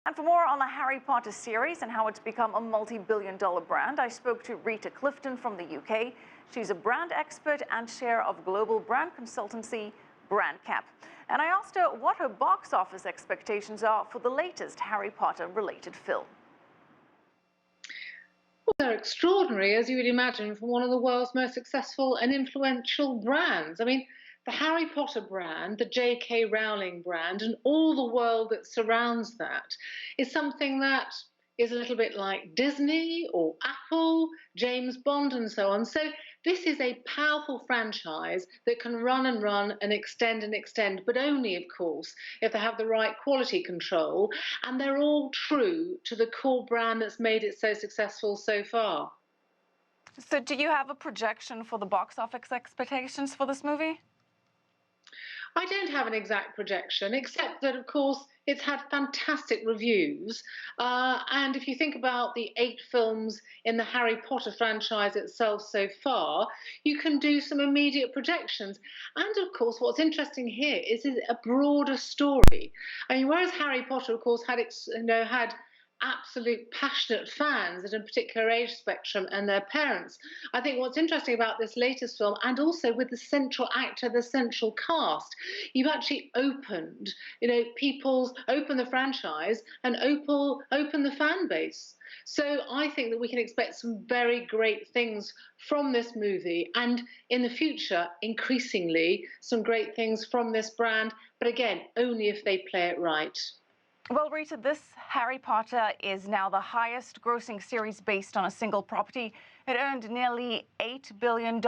And for more on the Harry Potter series and how it's become a multi-billion-dollar brand, I spoke to Rita Clifton from the UK. She's a brand expert and chair of global brand consultancy BrandCap. And I asked her what her box office expectations are for the latest Harry Potter-related film. Well, they're extraordinary, as you would imagine, from one of the world's most successful and influential brands. I mean, the Harry Potter brand, the J.K. Rowling brand, and all the world that surrounds that is something that is a little bit like Disney or Apple, James Bond, and so on. So this is a powerful franchise that can run and extend, but only, of course, if they have the right quality control, and they're all true to the core brand that's made it so successful so far. So do you have a projection for the box office expectations for this movie? I don't have an exact projection, except that, of course, it's had fantastic reviews. And if you think about the 8 films in the Harry Potter franchise itself so far, you can do some immediate projections. And, of course, what's interesting here is a broader story. I mean, whereas Harry Potter, of course, had absolute passionate fans at a particular age spectrum and their parents, I think what's interesting about this latest film, and also with the central actor, the central cast, you've actually opened, open the franchise and open the fan base. So I think that we can expect some very great things from this movie, and in the future, increasingly, some great things from this brand, but again, only if they play it right. Well, Rita, this Harry Potter is now the highest grossing series based on a single property. It earned nearly $8 billion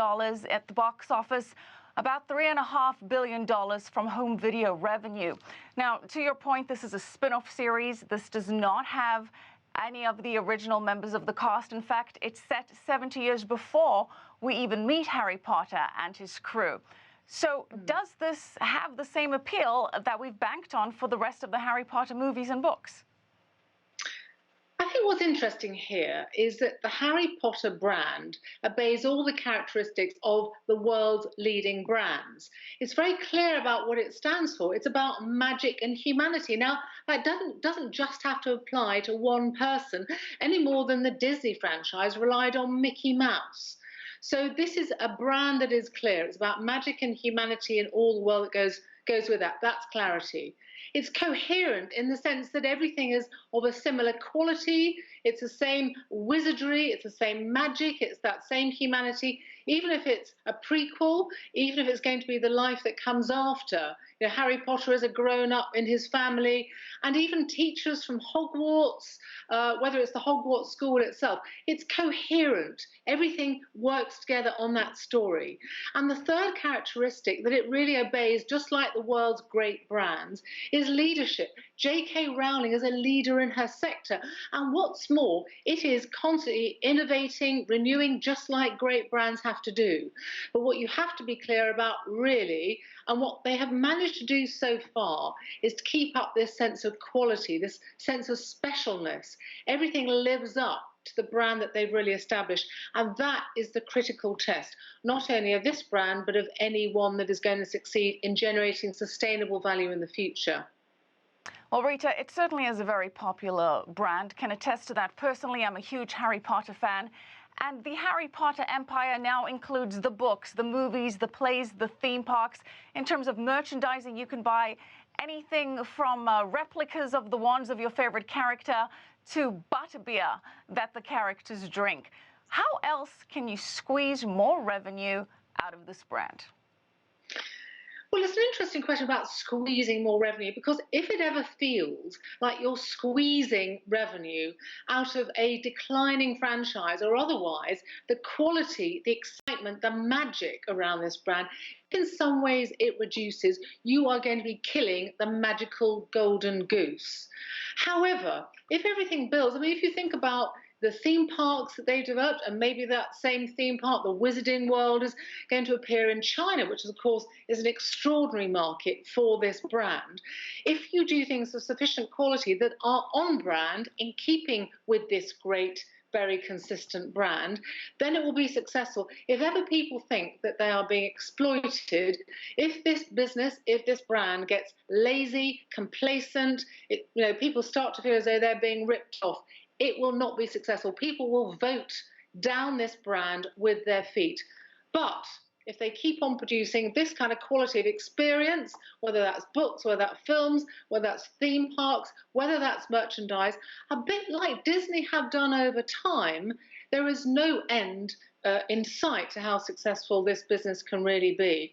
at the box office, about $3.5 billion from home video revenue. Now, to your point, this is a spin-off series. This does not have any of the original members of the cast. In fact, it's set 70 years before we even meet Harry Potter and his crew. So does this have the same appeal that we've banked on for the rest of the Harry Potter movies and books? I think what's interesting here is that the Harry Potter brand obeys all the characteristics of the world's leading brands. It's very clear about what it stands for. It's about magic and humanity. Now, that doesn't just have to apply to one person any more than the Disney franchise relied on Mickey Mouse. So this is a brand that is clear. It's about magic and humanity and all the world that goes with that. That's clarity. It's coherent in the sense that everything is of a similar quality. It's the same wizardry. It's the same magic. It's that same humanity. Even if it's a prequel, even if it's going to be the life that comes after. Harry Potter is a grown-up in his family, and even teachers from Hogwarts, whether it's the Hogwarts school itself, it's coherent. Everything works together on that story. And the third characteristic that it really obeys, just like the world's great brands, is leadership. J.K. Rowling is a leader in her sector, and what's more, it is constantly innovating, renewing, just like great brands have to do. But what you have to be clear about, really, and what they have managed to do so far, is to keep up this sense of quality, this sense of specialness. Everything lives up to the brand that they've really established, and that is the critical test, not only of this brand, but of any one that is going to succeed in generating sustainable value in the future. Well, Rita, it certainly is a very popular brand. Can attest to that. Personally, I'm a huge Harry Potter fan. And the Harry Potter empire now includes the books, the movies, the plays, the theme parks. In terms of merchandising, you can buy anything from replicas of the wands of your favorite character to butterbeer that the characters drink. How else can you squeeze more revenue out of this brand? Well, it's an interesting question about squeezing more revenue, because if it ever feels like you're squeezing revenue out of a declining franchise or otherwise, the quality, the excitement, the magic around this brand, in some ways it reduces, you are going to be killing the magical golden goose. However, if everything builds, I mean, if you think about the theme parks that they've developed, and maybe that same theme park, the Wizarding World, is going to appear in China, which of course is an extraordinary market for this brand. If you do things of sufficient quality that are on brand, in keeping with this great very consistent brand, then it will be successful. If ever people think that they are being exploited, if this business, if this brand gets lazy, complacent, people start to feel as though they're being ripped off, it will not be successful. People will vote down this brand with their feet. But if they keep on producing this kind of quality of experience, whether that's books, whether that's films, whether that's theme parks, whether that's merchandise, a bit like Disney have done over time, there is no end in sight to how successful this business can really be.